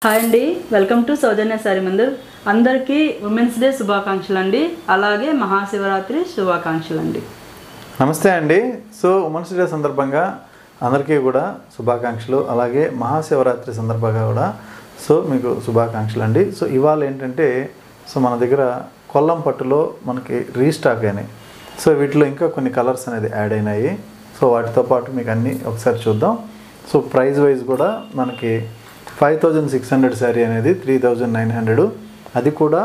Hi అండి, welcome to Soujanya sorry Mandir. అందరికీ women's day శుభాకాంక్షలు అండి. అలాగే మహాశివరాత్రి శుభాకాంక్షలు అండి. నమస్తే అండి. సో ఉమెన్స్ డే సందర్భంగా అందరికీ కూడా శుభాకాంక్షలు, అలాగే మహాశివరాత్రి సందర్భంగా కూడా మీకు శుభాకాంక్షలు అండి. సో ఇవాళ ఏంటంటే మన దగ్గర కొల్లం పట్టులో మనకి రీస్టాక్ అయినాయి. సో వీటిలో ఇంకా కొన్ని కలర్స్ అనేది యాడ్ అయినాయి. సో వాటితో పాటు మీకు అన్నీ ఒకసారి చూద్దాం. సో ప్రైస్ వైజ్ కూడా మనకి 5600 శారీ అనేది 3900, అది కూడా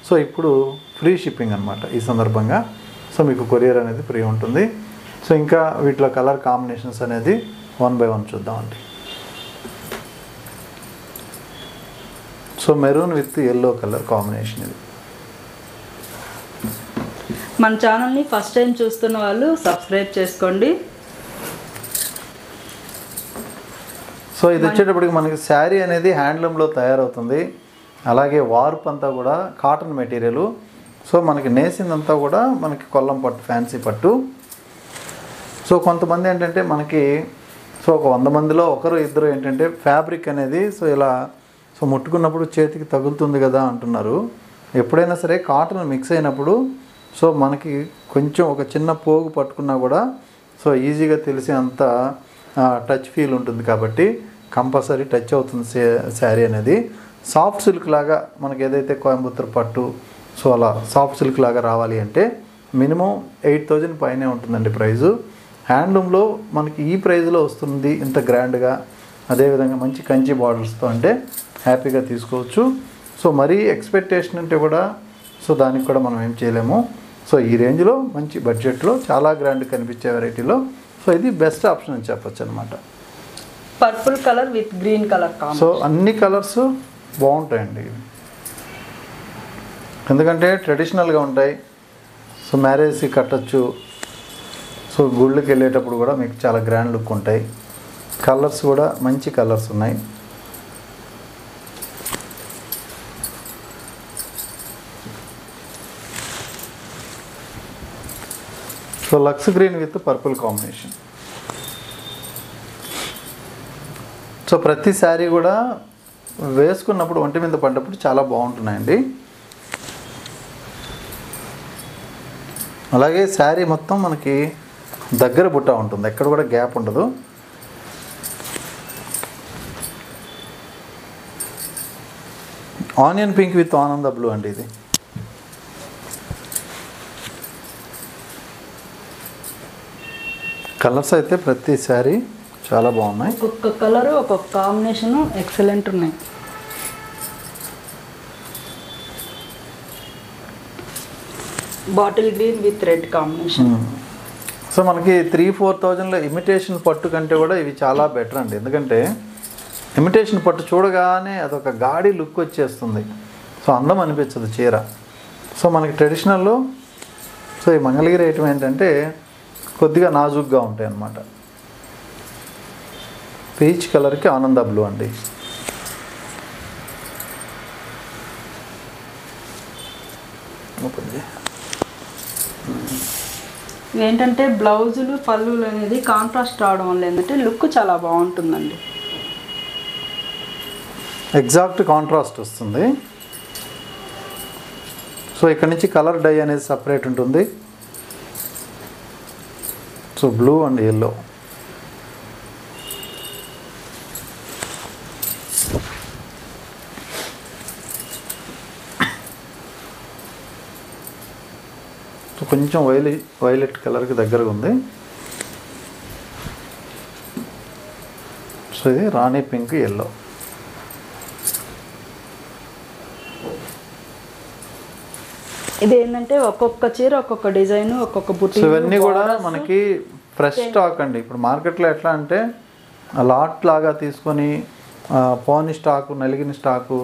సో ఇప్పుడు ఫ్రీ షిప్పింగ్ అనమాట ఈ సందర్భంగా. సో మీకు కొరియర్ అనేది ఫ్రీ ఉంటుంది. సో ఇంకా వీటిలో కలర్ కాంబినేషన్స్ అనేది 1 by 1 చూద్దామండి. So maroon with yellow colour combination ఇది. మన ఛానల్ని ఫస్ట్ టైం చూస్తున్న వాళ్ళు సబ్స్క్రైబ్ చేసుకోండి. సో ఇది వచ్చేటప్పటికి మనకి శారీ అనేది హ్యాండ్లూమ్లో తయారవుతుంది. అలాగే వార్ప్ అంతా కూడా కాటన్ మెటీరియల్. సో మనకి నేసిందంతా కూడా మనకి కొల్లం పట్టు, ఫ్యాన్సీ పట్టు. సో కొంతమంది ఏంటంటే మనకి ఒక 100 మందిలో ఒకరు ఇద్దరు ఏంటంటే ఫ్యాబ్రిక్ అనేది ఇలా ముట్టుకున్నప్పుడు చేతికి తగులుతుంది కదా అంటున్నారు. ఎప్పుడైనా సరే కాటన్ మిక్స్ అయినప్పుడు మనకి కొంచెం ఒక చిన్న పోగు పట్టుకున్నా కూడా ఈజీగా తెలిసే అంత టచ్ ఫీల్ ఉంటుంది. కాబట్టి కంపల్సరీ టచ్ అవుతుంది శారీ అనేది. సాఫ్ట్ సిల్క్ లాగా మనకి ఏదైతే కోయంబత్తూర్ పట్టు అలా సాఫ్ట్ సిల్క్ లాగా రావాలి అంటే మినిమం 8000 పైనే ఉంటుందండి ప్రైజు. హ్యాండ్లూమ్లో మనకి ఈ ప్రైజ్లో వస్తుంది ఇంత గ్రాండ్గా. అదేవిధంగా మంచి కంచి బార్డర్స్తో అంటే హ్యాపీగా తీసుకోవచ్చు. మరీ ఎక్స్పెక్టేషన్ అంటే కూడా దానికి కూడా మనం ఏం చేయలేము. ఈ రేంజ్లో మంచి బడ్జెట్లో చాలా గ్రాండ్ కనిపించే వెరైటీలో ఇది బెస్ట్ ఆప్షన్ అని చెప్పొచ్చు అనమాట. Purple colour with green colour అన్ని కలర్స్ బాగుంటాయండి. ఎందుకంటే ట్రెడిషనల్గా ఉంటాయి. మ్యారేజ్కి కట్టచ్చు. గుళ్ళకి వెళ్ళేటప్పుడు కూడా మీకు చాలా గ్రాండ్ లుక్ ఉంటాయి. కలర్స్ కూడా మంచి కలర్స్ ఉన్నాయి. Lux green with purple combination. ప్రతి శారీ కూడా వేసుకున్నప్పుడు ఒంటి మీద పడ్డప్పుడు చాలా బాగుంటున్నాయండి. అలాగే శారీ మొత్తం మనకి దగ్గర బుట్ట ఉంటుంది, ఎక్కడ కూడా గ్యాప్ ఉండదు. ఆనియన్ పింక్ విత్ ఆనంద బ్లూ అండి ఇది. కలర్స్ అయితే ప్రతి శారీ చాలా బాగున్నాయి. ఒక్కొక్క కలరు ఒక్కొక్క కాంబినేషను ఎక్సలెంట్ ఉన్నాయి. Bottle green with red combination. మనకి 3-4,000లో ఇమిటేషన్ పట్టు కంటే కూడా ఇవి చాలా బెటర్ అండి. ఎందుకంటే ఇమిటేషన్ పట్టు చూడగానే అదొక గాడి లుక్ వచ్చేస్తుంది. అందం అనిపించదు చీర. మనకి ట్రెడిషనల్లో ఈ మంగళగిరి ఐటమ్ ఏంటంటే కొద్దిగా నాజుగ్గా ఉంటాయి అన్నమాట. పీచ్ కలర్కి ఆనంద బ్లూ అండి. ఏంటంటే బ్లౌజులు పళ్ళులు అనేది కాంట్రాస్ట్ రావడం వల్ల ఏంటంటే లుక్ చాలా బాగుంటుందండి. ఎగ్జాక్ట్ కాంట్రాస్ట్ వస్తుంది. ఇక్కడ నుంచి కలర్ డై అనేది సపరేట్ ఉంటుంది. Blue and yellow. కొంచెం వైలెట్ కలర్కి దగ్గరగా ఉంది. ఇది రాణి పింక్ ఎల్లో. ఇది ఏంటంటే ఒక్కొక్క చీర ఒక్కొక్క డిజైన్ ఒక్కొక్క బుట్టి. ఇవన్నీ కూడా మనకి ఫ్రెష్ స్టాక్ అండి. ఇప్పుడు మార్కెట్లో ఎట్లా అంటే లాట్ లాగా తీసుకొని పోని స్టాకు, నలిగిన స్టాకు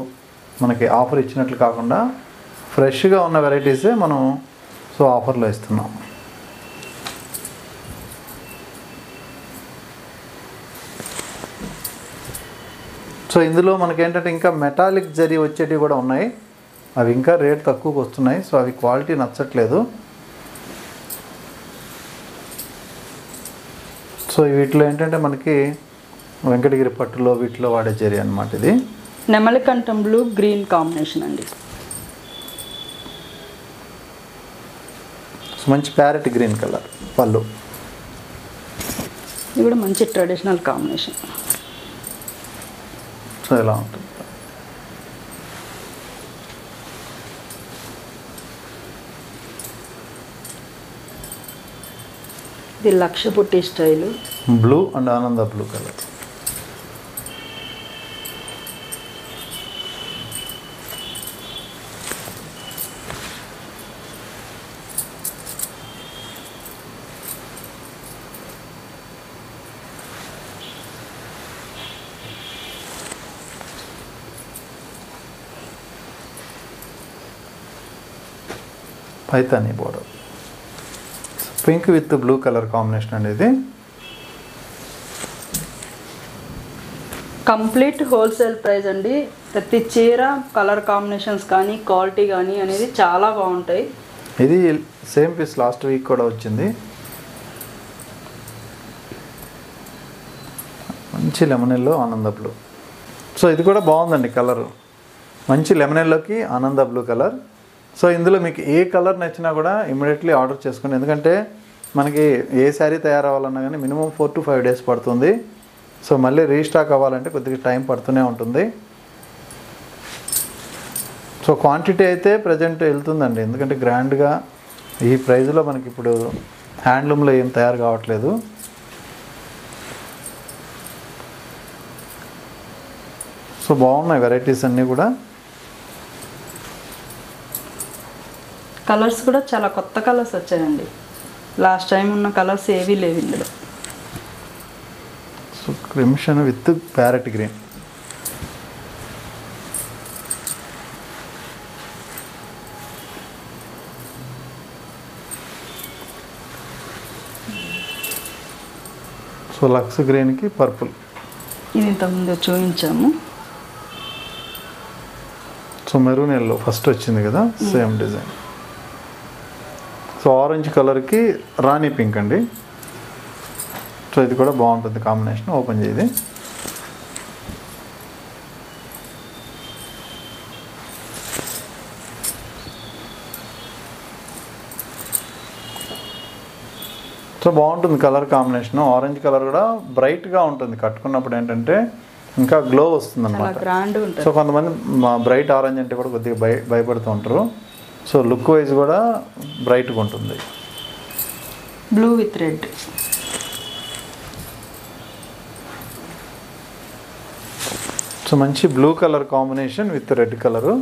మనకి ఆఫర్ ఇచ్చినట్లు కాకుండా ఫ్రెష్గా ఉన్న వెరైటీసే మనం ఆఫర్లో ఇస్తున్నాం. ఇందులో మనకేంటంటే ఇంకా మెటాలిక్ జరీ వచ్చేటివి కూడా ఉన్నాయి. అవి ఇంకా రేట్ తక్కువకి వస్తున్నాయి. అవి క్వాలిటీ నచ్చట్లేదు. వీటిలో ఏంటంటే మనకి వెంకటగిరి పట్టులో వీటిలో వాడే జరీ అన్నమాట ఇది. నెమలికంఠం బ్లూ గ్రీన్ కాంబినేషన్ అండి. సో మంచి ప్యారెట్ గ్రీన్ కలర్ పళ్ళు. ఇది కూడా మంచి ట్రెడిషనల్ కాంబినేషన్. సో ఇలా ఉంటుంది. ఇది లక్ష పుట్టి స్టైలు. బ్లూ అండ్ ఆనంద blue colour. Paithani border. Pink with blue colour combination అండి ఇది. కంప్లీట్ హోల్సేల్ ప్రైస్ అండి. ప్రతి చీర కలర్ కాంబినేషన్స్ కానీ క్వాలిటీ కానీ అనేది చాలా బాగుంటాయి. ఇది సేమ్ పీస్ లాస్ట్ వీక్ కూడా వచ్చింది. మంచి లెమన్ ఎల్లో ఆనంద బ్లూ. సో ఇది కూడా బాగుందండి కలరు. మంచి లెమన్ ఎల్లోకి ఆనంద బ్లూ కలర్. సో ఇందులో మీకు ఏ కలర్ నచ్చినా కూడా ఇమీడియట్లీ ఆర్డర్ చేసుకోండి. ఎందుకంటే మనకి ఏ శారీ తయారవ్వాలన్నా కానీ మినిమం 4 to 5 days పడుతుంది. సో మళ్ళీ రీస్టాక్ అవ్వాలంటే కొద్దిగా టైం పడుతూనే ఉంటుంది. సో క్వాంటిటీ అయితే ప్రజెంట్ వెళ్తుందండి. ఎందుకంటే గ్రాండ్గా ఈ ప్రైస్లో మనకి ఇప్పుడు హ్యాండ్లూమ్లో ఏం తయారు కావట్లేదు. సో బాగున్నాయి వెరైటీస్ అన్నీ కూడా. కలర్స్ కూడా చాలా కొత్త కలర్స్ వచ్చాయండి. లాస్ట్ టైం ఉన్న కలర్స్ ఏవీ లేవు ఇందులో. So crimson with parrot green. So lux గ్రీన్కి పర్పుల్. ఇది ఇంతకుముందు చూపించాము. సో మెరూన్ ఎల్లో ఫస్ట్ వచ్చింది కదా సేమ్ డిజైన్. సో ఆరెంజ్ కలర్కి రాణి పింక్ అండి. సో ఇది కూడా బాగుంటుంది కాంబినేషన్. ఓపెన్ చేయది. సో బాగుంటుంది కలర్ కాంబినేషన్. ఆరెంజ్ కలర్ కూడా బ్రైట్గా ఉంటుంది. కట్టుకున్నప్పుడు ఏంటంటే ఇంకా గ్లో వస్తుంది అనమాట. గ్రాండ్ ఉంటుంది. సో కొంతమంది బ్రైట్ ఆరెంజ్ అంటే కూడా కొద్దిగా భయపడుతూ ఉంటారు. సో లుక్ వైజ్ కూడా బ్రైట్గా ఉంటుంది. Blue with red. సో మంచి blue colour combination with red colour.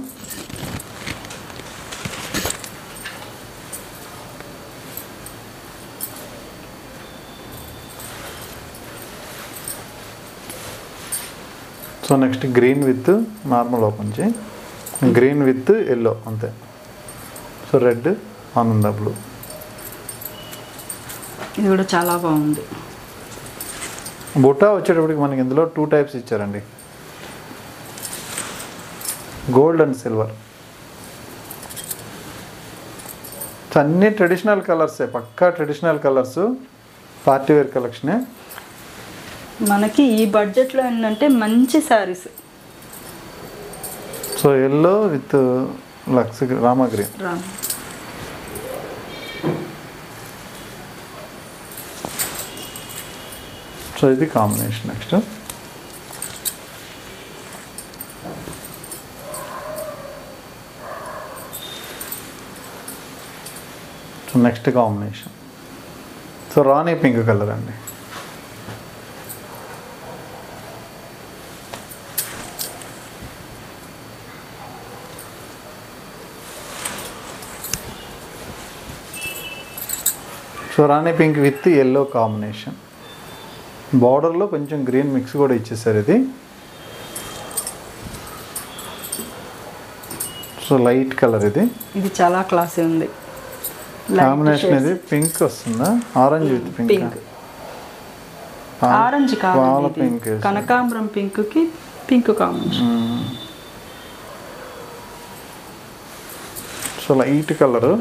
So next green with normal open చేయి. గ్రీన్ విత్ ఎల్లో అంతే. సో రెడ్ ఆనంద బ్లూ. ఇది కూడా చాలా బాగుంది. బుట్ట వచ్చేటప్పటికి మనకి ఇందులో 2 types ఇచ్చారండి. Gold and silver. అన్నీ ట్రెడిషనల్ కలర్సే, పక్కా ట్రెడిషనల్ కలర్స్. పార్టీ వేర్ కలెక్షనే. మనకి ఈ బడ్జెట్లో ఏంటంటే మంచి శారీస్. సో ఎల్లో విత్ లక్స్ రామా గ్రీన్. సో ఇది combination. Next so next combination. So Rani pink colour అండి. So Rani pink with yellow combination. బార్డర్లో కొంచెం గ్రీన్ మిక్స్ కూడా ఇచ్చేసారు ఇది. సో లైట్ కలర్ ఇది. ఇది చాలా క్లాసీ ఉంది. కాంబినేషన్ ఇది పింక్ వస్తుందా? Orange with pink. ఆరెంజ్ కావాలి. పింక్. కనకాంబరం పింక్ కి pink combination. So light colour.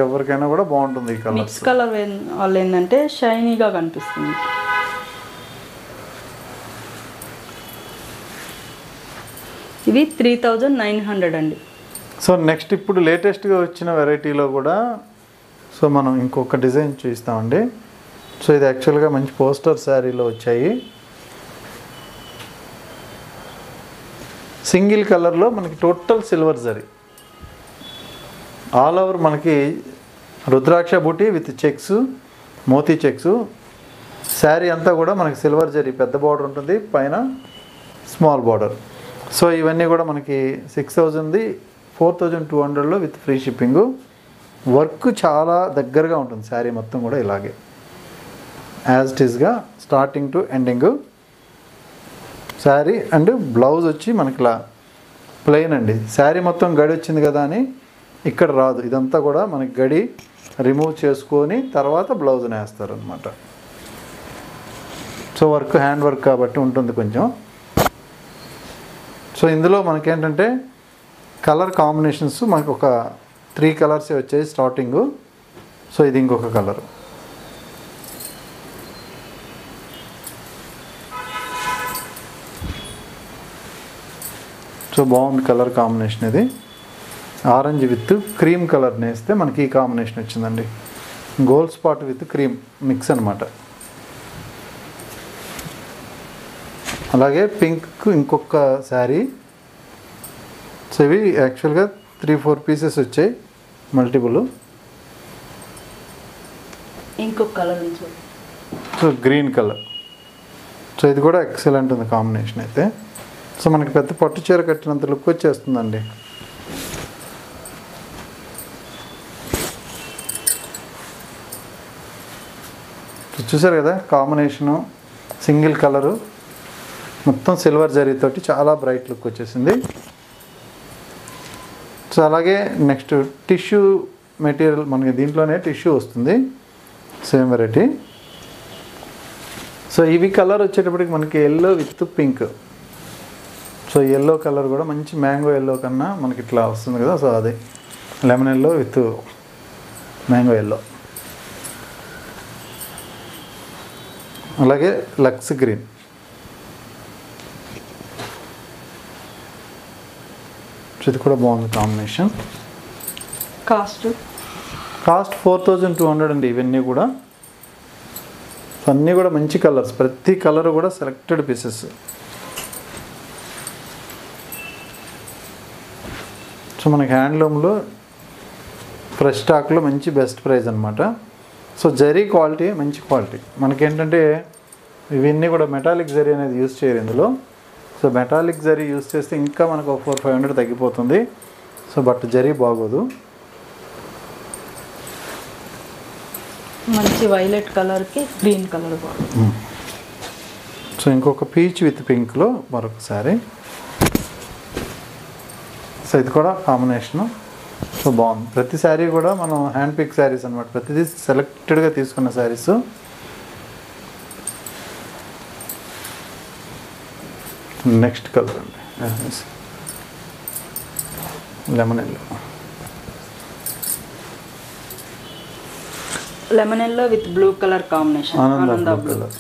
ఎవరికైనా కూడా బాగుంటుంది ఈ కలర్. మిక్స్ కలర్ వాళ్ళు ఏంటంటే షైనీగా కనిపిస్తుంది. ఇవి 3900 అండి. సో నెక్స్ట్ ఇప్పుడు లేటెస్ట్గా వచ్చిన వెరైటీలో కూడా సో మనం ఇంకొక డిజైన్ చూస్తామండి. సో ఇది యాక్చువల్గా మంచి పోస్టర్ శారీలో వచ్చాయి. సింగిల్ కలర్లో మనకి total silver zari, all over మనకి rudraksha buti with checks, moti checks. Sari అంతా కూడా మనకి సిల్వర్ జరీ పెద్ద బార్డర్ ఉంటుంది, పైన స్మాల్ బార్డర్. సో ఇవన్నీ కూడా మనకి 6000 4200లో విత్ ఫ్రీ షిప్పింగు. వర్క్ చాలా దగ్గరగా ఉంటుంది శారీ మొత్తం కూడా ఇలాగే యాజ్ ఇట్ ఈస్గా starting to ending. Sari and blouse వచ్చి మనకి ఇలా ప్లెయిన్ అండి. శారీ మొత్తం గడి వచ్చింది కదా అని ఇక్కడ రాదు, ఇదంతా కూడా మనకి గడి రిమూవ్ చేసుకొని తర్వాత బ్లౌజ్ని వేస్తారు అనమాట. సో వర్క్ హ్యాండ్ వర్క్ కాబట్టి ఉంటుంది కొంచెం. సో ఇందులో మనకేంటంటే కలర్ కాంబినేషన్స్ మనకు ఒక 3 కలర్సే వచ్చాయి స్టార్టింగు. సో ఇది ఇంకొక కలర్. సో బాగుంది కలర్ కాంబినేషన్. ఇది ఆరెంజ్ విత్ క్రీమ్ కలర్ నేస్తే మనకి ఈ కాంబినేషన్ వచ్చిందండి. Gold spot with cream mix అనమాట. అలాగే పింక్ ఇంకొక శారీ. సో ఇవి యాక్చువల్గా 3-4 పీసెస్ వచ్చాయి మల్టిపుల్. ఇంకొక కలర్ నుంచి సో గ్రీన్ కలర్. సో ఇది కూడా ఎక్సలెంట్ ఉంది కాంబినేషన్ అయితే. సో మనకి పెద్ద పట్టు చీర కట్టినంత లుక్ వచ్చేస్తుందండి. చూసారు కదా కాంబినేషను, సింగిల్ కలరు, మొత్తం సిల్వర్ జరీతోటి చాలా బ్రైట్ లుక్ వచ్చేసింది. సో అలాగే నెక్స్ట్ టిష్యూ మెటీరియల్, మనకి దీంట్లోనే టిష్యూ వస్తుంది సేమ్ వెరైటీ. సో ఇవి కలర్ వచ్చేటప్పటికి మనకి yellow with pink. So yellow colour కూడా మంచి మ్యాంగో ఎల్లో కన్నా మనకి ఇట్లా వస్తుంది కదా. సో అదే lemon yellow with mango yellow. అలాగే లక్స్ గ్రీన్. ఇది కూడా బాగుంది కాంబినేషన్. కాస్ట్ 4200 అండి ఇవన్నీ కూడా. అన్నీ కూడా మంచి కలర్స్, ప్రతి కలర్ కూడా సెలెక్టెడ్ పీసెస్. సో మనకి హ్యాండ్లూమ్లో ఫ్రెష్ స్టాక్లో మంచి బెస్ట్ ప్రైస్ అనమాట. సో జరీ క్వాలిటీ మంచి క్వాలిటీ. మనకేంటంటే ఇవన్నీ కూడా మెటాలిక్ జరీ అనేది యూజ్ చేయరు ఇందులో. సో మెటాలిక్ జరీ యూజ్ చేస్తే ఇంకా మనకు 400-500 తగ్గిపోతుంది. సో బట్ జరీ బాగోదు. మంచి వైలెట్ కలర్కి గ్రీన్ కలర్ బాగుంది. సో ఇంకొక పీచ్ విత్ పింక్లో మరొకసారి. సో ఇది కూడా కాంబినేషను. సో బాగుంది. ప్రతి శారీ కూడా మనం హ్యాండ్ పిక్ శారీస్ అనమాట, ప్రతిదీ సెలెక్టెడ్గా తీసుకున్న శారీస్. నెక్స్ట్ కలర్ అండి lemon yellow. Lemon yellow with blue colour combination, ఆనంద బ్లూ కలర్.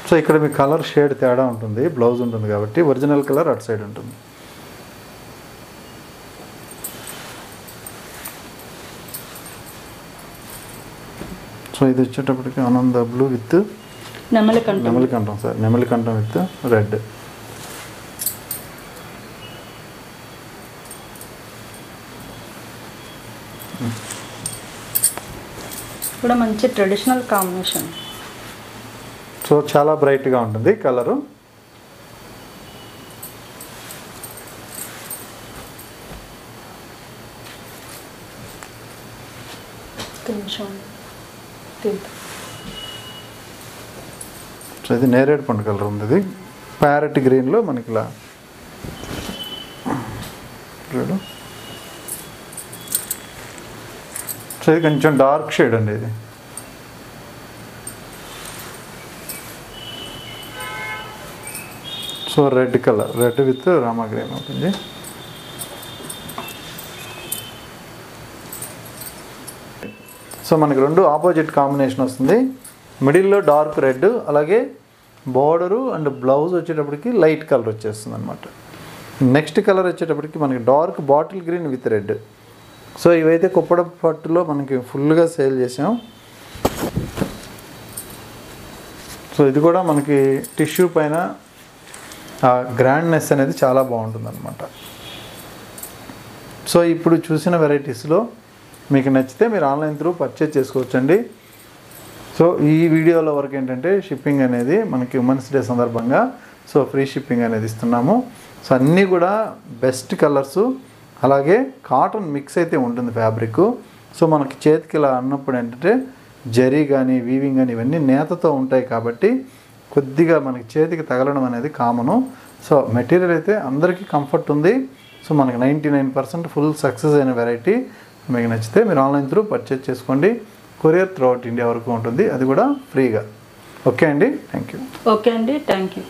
సో ఇక్కడ మీ కలర్ షేడ్ తేడా ఉంటుంది, బ్లౌజ్ ఉంటుంది కాబట్టి ఒరిజినల్ కలర్ అటు సైడ్ ఉంటుంది. సో ఇది వచ్చేటప్పటికి ఆనంద బ్లూ విత్ నెమలికంఠం సార్, నెమలికంఠం విత్ రెడ్. కూడా మంచి ట్రెడిషనల్ కాంబినేషన్. సో చాలా బ్రైట్గా ఉంటుంది కలరు. సో ఇది నేరేడు పండు కలర్ ఉంది. ఇది ప్యారెట్ గ్రీన్లో మనకి ఇలా సో ఇది కొంచెం డార్క్ షేడ్ అండి. ఇది so red colour, red with Rama green అవుతుంది. సో మనకి రెండు ఆపోజిట్ కాంబినేషన్ వస్తుంది. మిడిల్లో డార్క్ రెడ్, అలాగే బార్డరు అండ్ బ్లౌజ్ వచ్చేటప్పటికి లైట్ కలర్ వచ్చేస్తుంది అనమాట. నెక్స్ట్ కలర్ వచ్చేటప్పటికి మనకి dark bottle green with red. So ఇవైతే కుప్పడ పట్టులో మనకి ఫుల్గా సేల్ చేసాం. సో ఇది కూడా మనకి టిష్యూ పైన ఆ గ్రాండ్నెస్ అనేది చాలా బాగుంటుంది అనమాట. సో ఇప్పుడు చూసిన వెరైటీస్లో మీకు నచ్చితే మీరు ఆన్లైన్ త్రూ పర్చేజ్ చేసుకోవచ్చండి. సో ఈ వీడియోలో వరకు ఏంటంటే షిప్పింగ్ అనేది మనకి ఉమెన్స్ డే సందర్భంగా సో ఫ్రీ షిప్పింగ్ అనేది ఇస్తున్నాము. సో అన్నీ కూడా బెస్ట్ కలర్సు, అలాగే కాటన్ మిక్స్ అయితే ఉంటుంది ఫ్యాబ్రిక్. సో మనకి చేతికి ఇలా అన్నప్పుడు ఏంటంటే జరీ కానీ వీవింగ్ కానీ ఇవన్నీ నేతతో ఉంటాయి కాబట్టి కొద్దిగా మనకి చేతికి తగలడం అనేది కామను. సో మెటీరియల్ అయితే అందరికీ కంఫర్ట్ ఉంది. సో మనకి 99% ఫుల్ సక్సెస్ అయిన వెరైటీ. మీకు నచ్చితే మీరు ఆన్లైన్ త్రూ పర్చేజ్ చేసుకోండి. కొరియర్ త్రూ అవుట్ ఇండియా వరకు ఉంటుంది, అది కూడా ఫ్రీగా. ఓకే అండి, థ్యాంక్ యూ. ఓకే అండి, థ్యాంక్ యూ.